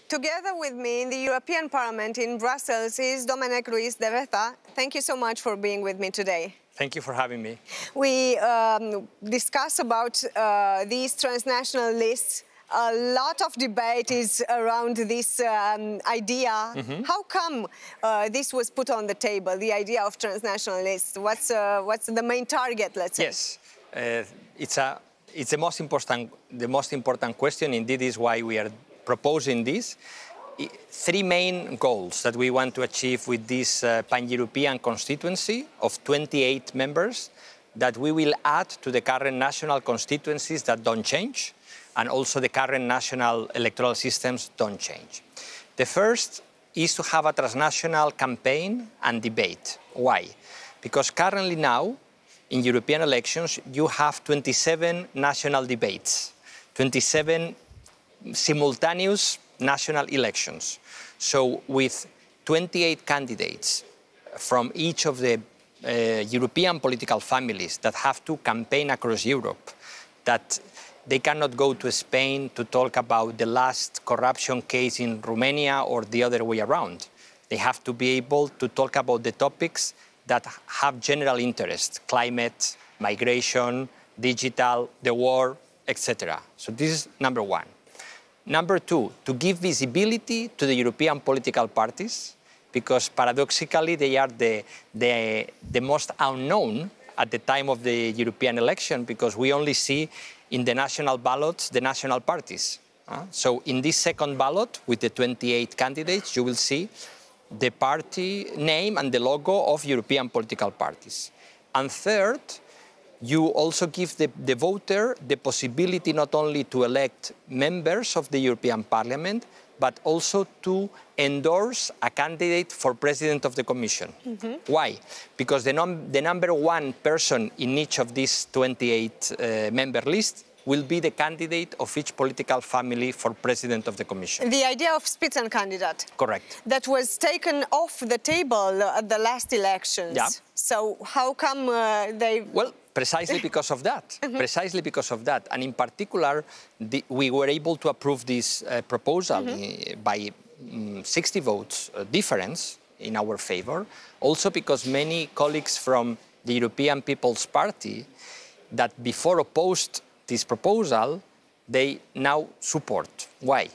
Together with me in the European Parliament in Brussels is Domenec Ruiz Devesa. Thank you so much for being with me today. Thank you for having me. We discuss about these transnational lists. A lot of debate is around this idea. How come this was put on the table, the idea of transnational lists? What's the main target, let's say? Yes, it's the most important question. Indeed, is why we are proposing this. Three main goals that we want to achieve with this pan-European constituency of 28 members that we will add to the current national constituencies that don't change, and also the current national electoral systems don't change. The first is to have a transnational campaign and debate. Why? Because currently now, in European elections, you have 27 national debates, 27 simultaneous national elections. So with 28 candidates from each of the European political families that have to campaign across Europe, that they cannot go to Spain to talk about the last corruption case in Romania or the other way around. They have to be able to talk about the topics that have general interest: climate, migration, digital, the war, etc. So this is number one. Number two, to give visibility to the European political parties, because paradoxically they are the most unknown at the time of the European election, because we only see in the national ballots the national parties. So in this second ballot with the 28 candidates, you will see the party name and the logo of European political parties. And third, you also give the voter the possibility not only to elect members of the European Parliament, but also to endorse a candidate for President of the Commission. Why? Because the number one person in each of these 28 member lists will be the candidate of each political family for President of the Commission. The idea of Spitzenkandidat. Correct. That was taken off the table at the last elections. Yeah. So how come they... Well, precisely because of that. Precisely because of that. And in particular, we were able to approve this proposal by 60 votes difference in our favor. Also because many colleagues from the European People's Party that before opposed this proposal, they now support. Why?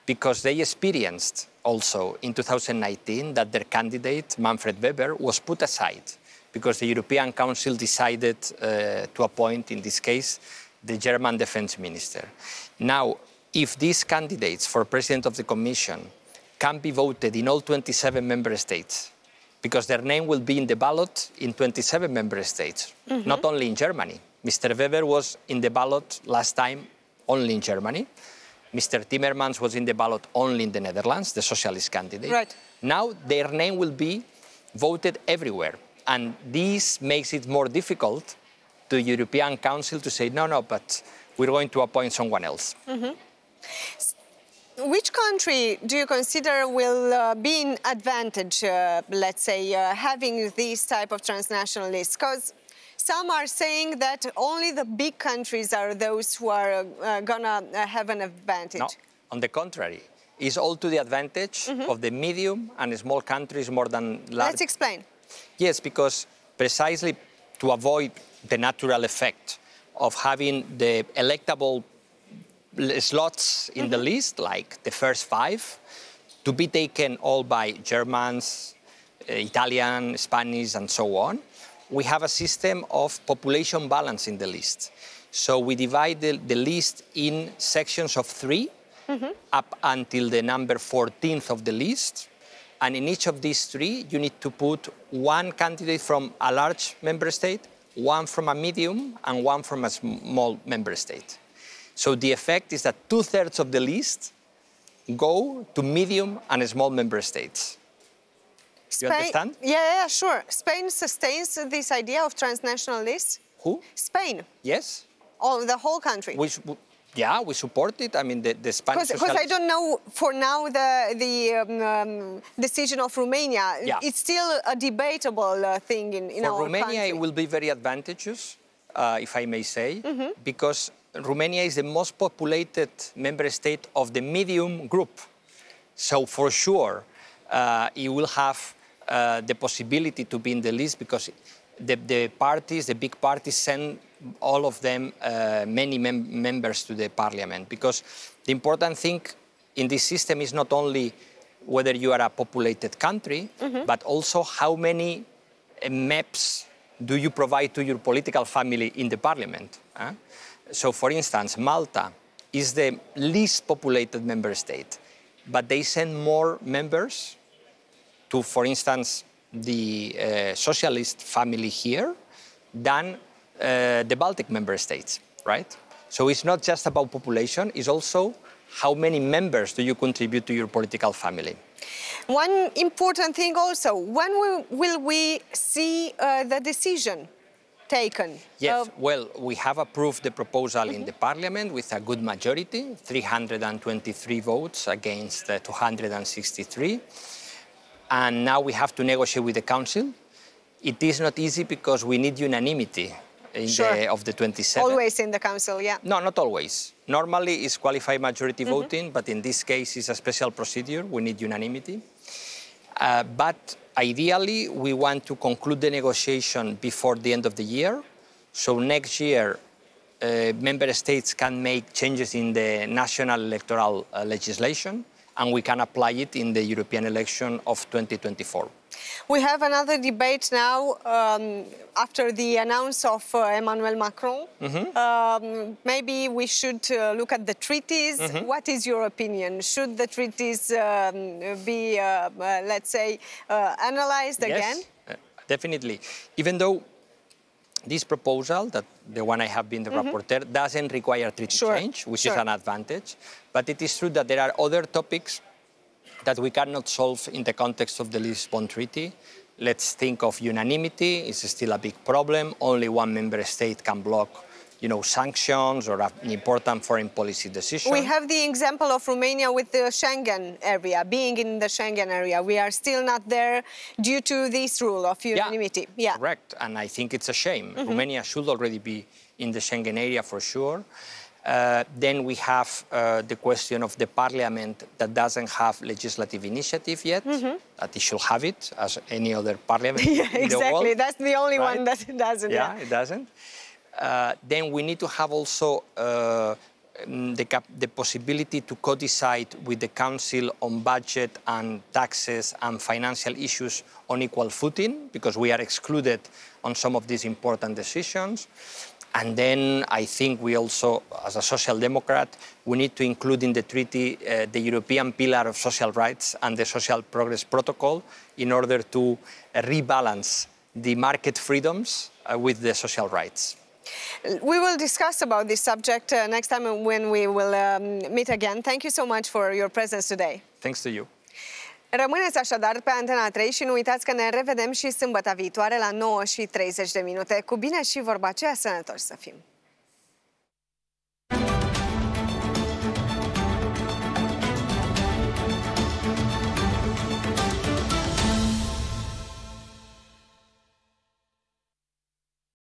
Because they experienced also in 2019 that their candidate, Manfred Weber, was put aside because the European Council decided to appoint, in this case, the German defense minister. Now, if these candidates for President of the Commission can be voted in all 27 member states, because their name will be in the ballot in 27 member states, not only in Germany. Mr. Weber was in the ballot last time only in Germany. Mr. Timmermans was in the ballot only in the Netherlands, the socialist candidate. Right. Now their name will be voted everywhere. And this makes it more difficult to the European Council to say, no, but we're going to appoint someone else. Which country do you consider will be in advantage, let's say, having these type of transnational lists? Because some are saying that only the big countries are those who are going to have an advantage. No, on the contrary. It's all to the advantage of the medium and small countries more than large. Let's explain. Yes, because precisely to avoid the natural effect of having the electable slots in the list, like the first 5, to be taken all by Germans, Italian, Spanish, and so on, we have a system of population balance in the list. So we divide the list in sections of 3 up until the number 14th of the list. And in each of these 3, you need to put one candidate from a large member state, one from a medium, and one from a small member state. So the effect is that 2/3 of the list go to medium and small member states. Spain, you understand? Yeah, sure. Spain sustains this idea of transnational lists? Who? Spain. Yes. Oh, the whole country? Yeah, we support it. I mean, the Spanish... Because I don't know, for now, the decision of Romania. Yeah. It's still a debatable thing in our country. For Romania, it will be very advantageous, if I may say, because Romania is the most populated member state of the medium group. So for sure, you will have the possibility to be in the list because the parties, the big parties, send all of them many members to the parliament. Because the important thing in this system is not only whether you are a populated country, but also how many maps do you provide to your political family in the parliament. So for instance, Malta is the least populated member state, but they send more members to, for instance, the socialist family here than the Baltic member states, right? So it's not just about population, it's also how many members do you contribute to your political family. One important thing also, when will we see the decision taken? Yes, well, we have approved the proposal in the parliament with a good majority, 323 votes against 263. And now we have to negotiate with the council. It is not easy because we need unanimity of the 27. Always in the council, yeah. No, not always. Normally it's qualified majority voting, but in this case it's a special procedure. We need unanimity. But ideally, we want to conclude the negotiation before the end of the year. So next year, member states can make changes in the national electoral legislation, and we can apply it in the European election of 2024. We have another debate now after the announcence of Emmanuel Macron. Maybe we should look at the treaties. What is your opinion? Should the treaties be, let's say, analyzed again? Yes, definitely. Even though this proposal, that the one I have been the rapporteur, doesn't require treaty change, which is an advantage. But it is true that there are other topics that we cannot solve in the context of the Lisbon Treaty. Let's think of unanimity. It's still a big problem. Only one member state can block, sanctions or an important foreign policy decision. We have the example of Romania with the Schengen area, being in the Schengen area. We are still not there due to this rule of unanimity. Yeah, correct. And I think it's a shame. Romania should already be in the Schengen area for sure. Then we have the question of the parliament that doesn't have legislative initiative yet, that it should have it as any other parliament in the world. Exactly, that's the only one that doesn't. Yeah, it doesn't. Then we need to have also the possibility to co-decide with the Council on budget and taxes and financial issues on equal footing, because we are excluded on some of these important decisions. And then I think we also, as a social democrat, we need to include in the treaty the European Pillar of Social Rights and the Social Progress Protocol in order to rebalance the market freedoms with the social rights. We will discuss about this subject next time when we will meet again. Thank you so much for your presence today. Thanks to you. Rămâneți așadar pe Antena 3 și nu uitați că ne revedem și sâmbătă viitoare la 9:30. Cu bine și vorba aceea, sănătoși să fim!